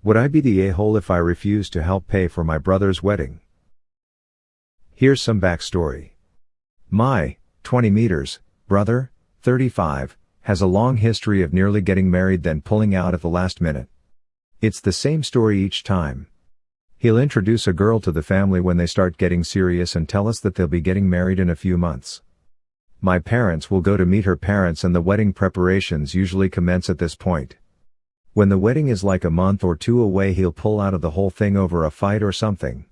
Would I be the a-hole if I refused to help pay for my brother's wedding? Here's some backstory. My 20 meters brother, 35, has a long history of nearly getting married then pulling out at the last minute. It's the same story each time. He'll introduce a girl to the family when they start getting serious and tell us that they'll be getting married in a few months. My parents will go to meet her parents and the wedding preparations usually commence at this point. When the wedding is like a month or two away, he'll pull out of the whole thing over a fight or something.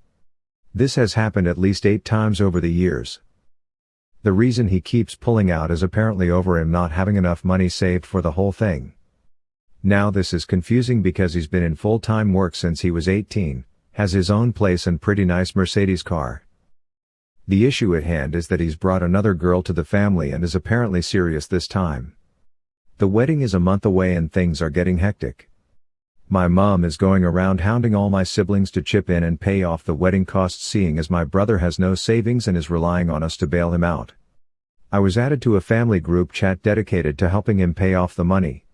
This has happened at least 8 times over the years. The reason he keeps pulling out is apparently over him not having enough money saved for the whole thing. Now this is confusing because he's been in full-time work since he was 18, has his own place and pretty nice Mercedes car. The issue at hand is that he's brought another girl to the family and is apparently serious this time. The wedding is a month away and things are getting hectic. My mom is going around hounding all my siblings to chip in and pay off the wedding costs, seeing as my brother has no savings and is relying on us to bail him out. I was added to a family group chat dedicated to helping him pay off the money.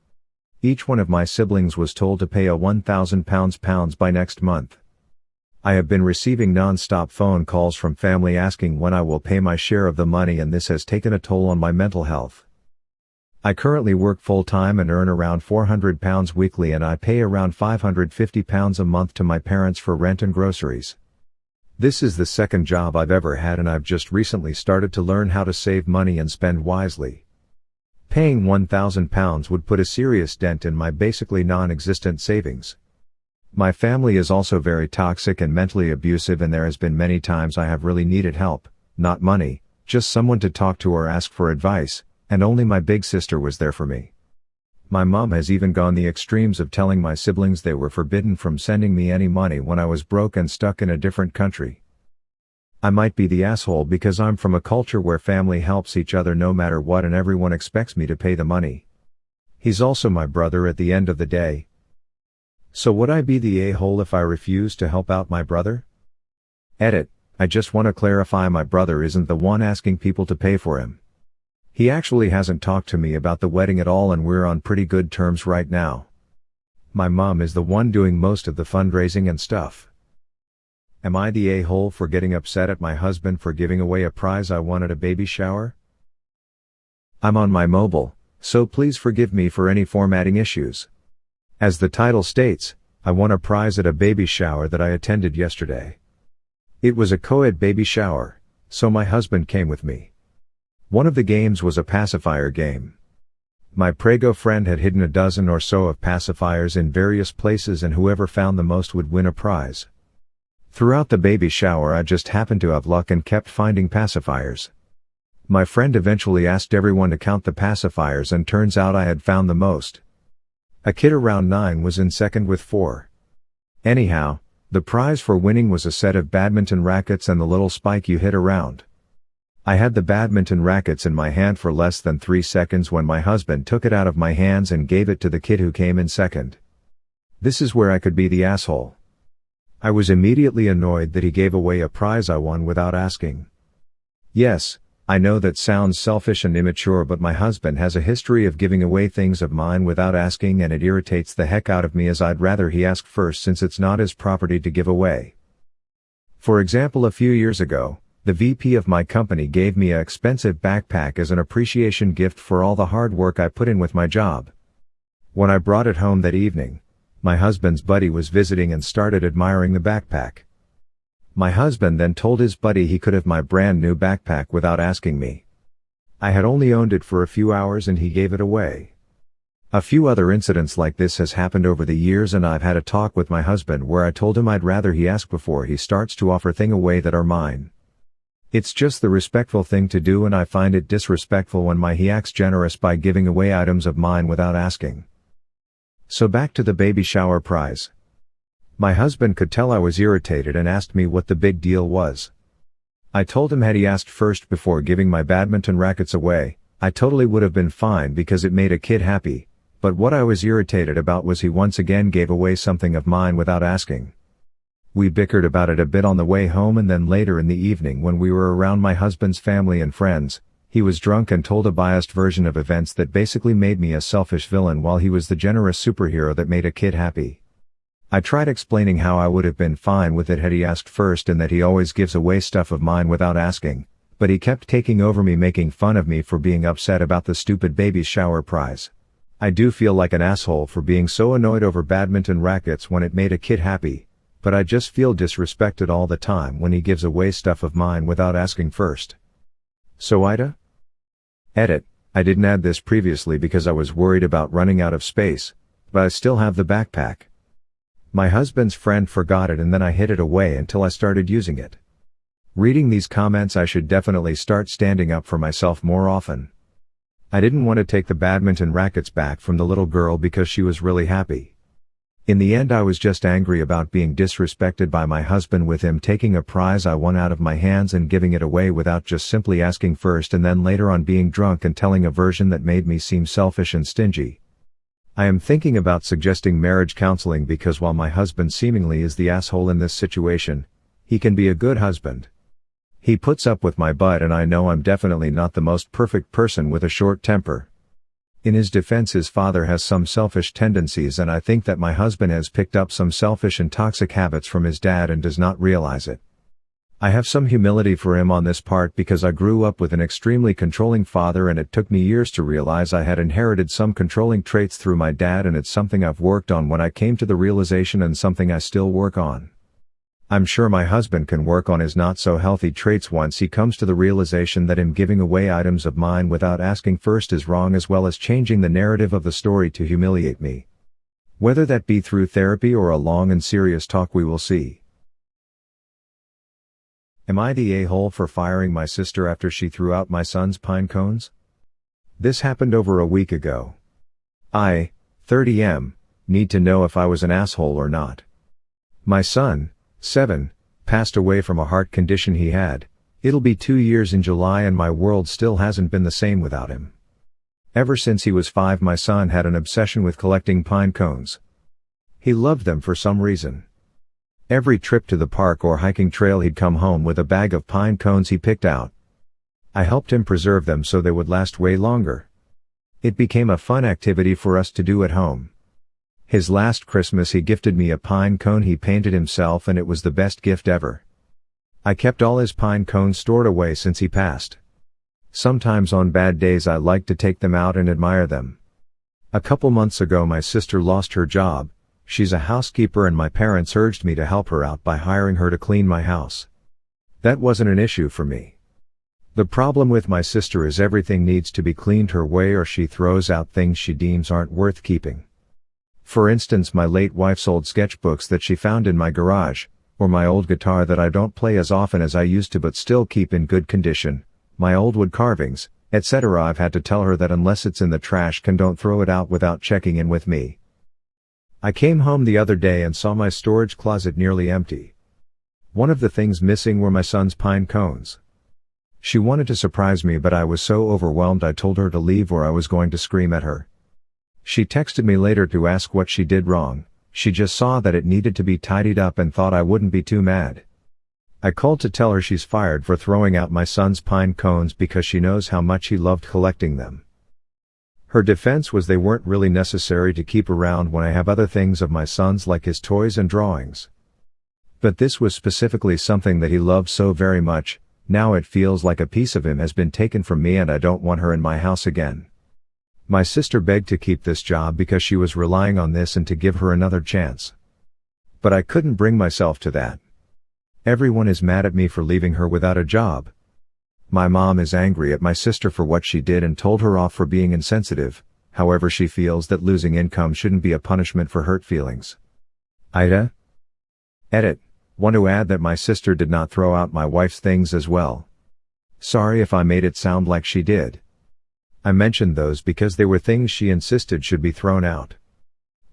Each one of my siblings was told to pay a £1,000 by next month. I have been receiving non-stop phone calls from family asking when I will pay my share of the money, and this has taken a toll on my mental health. I currently work full-time and earn around £400 weekly, and I pay around £550 a month to my parents for rent and groceries. This is the second job I've ever had, and I've just recently started to learn how to save money and spend wisely. Paying £1,000 would put a serious dent in my basically non-existent savings. My family is also very toxic and mentally abusive, and there has been many times I have really needed help, not money, just someone to talk to or ask for advice, and only my big sister was there for me. My mom has even gone the extremes of telling my siblings they were forbidden from sending me any money when I was broke and stuck in a different country. I might be the asshole because I'm from a culture where family helps each other no matter what, and everyone expects me to pay the money. He's also my brother at the end of the day. So would I be the a-hole if I refused to help out my brother? Edit: I just want to clarify, my brother isn't the one asking people to pay for him. He actually hasn't talked to me about the wedding at all, and we're on pretty good terms right now. My mom is the one doing most of the fundraising and stuff. Am I the a-hole for getting upset at my husband for giving away a prize I won at a baby shower? I'm on my mobile, so please forgive me for any formatting issues. As the title states, I won a prize at a baby shower that I attended yesterday. It was a co-ed baby shower, so my husband came with me. One of the games was a pacifier game. My Prego friend had hidden a dozen or so of pacifiers in various places, and whoever found the most would win a prize. Throughout the baby shower I just happened to have luck and kept finding pacifiers. My friend eventually asked everyone to count the pacifiers, and turns out I had found the most. A kid around 9 was in second with 4. Anyhow, the prize for winning was a set of badminton rackets and the little spike you hit around. I had the badminton rackets in my hand for less than 3 seconds when my husband took it out of my hands and gave it to the kid who came in second. This is where I could be the asshole. I was immediately annoyed that he gave away a prize I won without asking. Yes, I know that sounds selfish and immature, but my husband has a history of giving away things of mine without asking, and it irritates the heck out of me, as I'd rather he ask first since it's not his property to give away. For example, a few years ago, the VP of my company gave me an expensive backpack as an appreciation gift for all the hard work I put in with my job. When I brought it home that evening, my husband's buddy was visiting and started admiring the backpack. My husband then told his buddy he could have my brand new backpack without asking me. I had only owned it for a few hours and he gave it away. A few other incidents like this has happened over the years, and I've had a talk with my husband where I told him I'd rather he ask before he starts to offer things away that are mine. It's just the respectful thing to do, and I find it disrespectful when he acts generous by giving away items of mine without asking. So back to the baby shower prize. My husband could tell I was irritated and asked me what the big deal was. I told him had he asked first before giving my badminton rackets away, I totally would have been fine because it made a kid happy, but what I was irritated about was he once again gave away something of mine without asking. We bickered about it a bit on the way home, and then later in the evening when we were around my husband's family and friends, he was drunk and told a biased version of events that basically made me a selfish villain while he was the generous superhero that made a kid happy. I tried explaining how I would have been fine with it had he asked first and that he always gives away stuff of mine without asking, but he kept taking over me, making fun of me for being upset about the stupid baby shower prize. I do feel like an asshole for being so annoyed over badminton rackets when it made a kid happy, but I just feel disrespected all the time when he gives away stuff of mine without asking first. So AITA? Edit. I didn't add this previously because I was worried about running out of space, but I still have the backpack. My husband's friend forgot it and then I hid it away until I started using it. Reading these comments, I should definitely start standing up for myself more often. I didn't want to take the badminton rackets back from the little girl because she was really happy. In the end, I was just angry about being disrespected by my husband with him taking a prize I won out of my hands and giving it away without just simply asking first, and then later on being drunk and telling a version that made me seem selfish and stingy. I am thinking about suggesting marriage counseling because while my husband seemingly is the asshole in this situation, he can be a good husband. He puts up with my butt and I know I'm definitely not the most perfect person with a short temper. In his defense, his father has some selfish tendencies and I think that my husband has picked up some selfish and toxic habits from his dad and does not realize it. I have some humility for him on this part because I grew up with an extremely controlling father and it took me years to realize I had inherited some controlling traits through my dad, and it's something I've worked on when I came to the realization and something I still work on. I'm sure my husband can work on his not so healthy traits once he comes to the realization that him giving away items of mine without asking first is wrong, as well as changing the narrative of the story to humiliate me. Whether that be through therapy or a long and serious talk, we will see. Am I the a-hole for firing my sister after she threw out my son's pine cones? This happened over a week ago. I, 30M, need to know if I was an asshole or not. My son, 7, passed away from a heart condition he had. It'll be 2 years in July and my world still hasn't been the same without him. Ever since he was 5, my son had an obsession with collecting pine cones. He loved them for some reason. Every trip to the park or hiking trail he'd come home with a bag of pine cones he picked out. I helped him preserve them so they would last way longer. It became a fun activity for us to do at home. His last Christmas he gifted me a pine cone he painted himself and it was the best gift ever. I kept all his pine cones stored away since he passed. Sometimes on bad days I like to take them out and admire them. A couple months ago my sister lost her job. She's a housekeeper and my parents urged me to help her out by hiring her to clean my house. That wasn't an issue for me. The problem with my sister is everything needs to be cleaned her way or she throws out things she deems aren't worth keeping. For instance, my late wife's old sketchbooks that she found in my garage, or my old guitar that I don't play as often as I used to but still keep in good condition, my old wood carvings, etc. I've had to tell her that unless it's in the trash can don't throw it out without checking in with me. I came home the other day and saw my storage closet nearly empty. One of the things missing were my son's pine cones. She wanted to surprise me but I was so overwhelmed I told her to leave or I was going to scream at her. She texted me later to ask what she did wrong. She just saw that it needed to be tidied up and thought I wouldn't be too mad. I called to tell her she's fired for throwing out my son's pine cones because she knows how much he loved collecting them. Her defense was they weren't really necessary to keep around when I have other things of my son's like his toys and drawings. But this was specifically something that he loved so very much. Now it feels like a piece of him has been taken from me and I don't want her in my house again. My sister begged to keep this job because she was relying on this and to give her another chance. But I couldn't bring myself to that. Everyone is mad at me for leaving her without a job. My mom is angry at my sister for what she did and told her off for being insensitive. However, she feels that losing income shouldn't be a punishment for hurt feelings. AITA? Edit. Want to add that my sister did not throw out my wife's things as well. Sorry if I made it sound like she did. I mentioned those because they were things she insisted should be thrown out.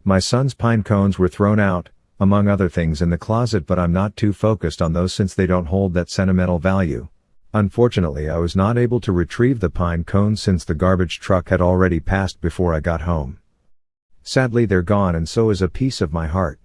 My son's pine cones were thrown out, among other things in the closet, but I'm not too focused on those since they don't hold that sentimental value. Unfortunately, I was not able to retrieve the pine cones since the garbage truck had already passed before I got home. Sadly, they're gone and so is a piece of my heart.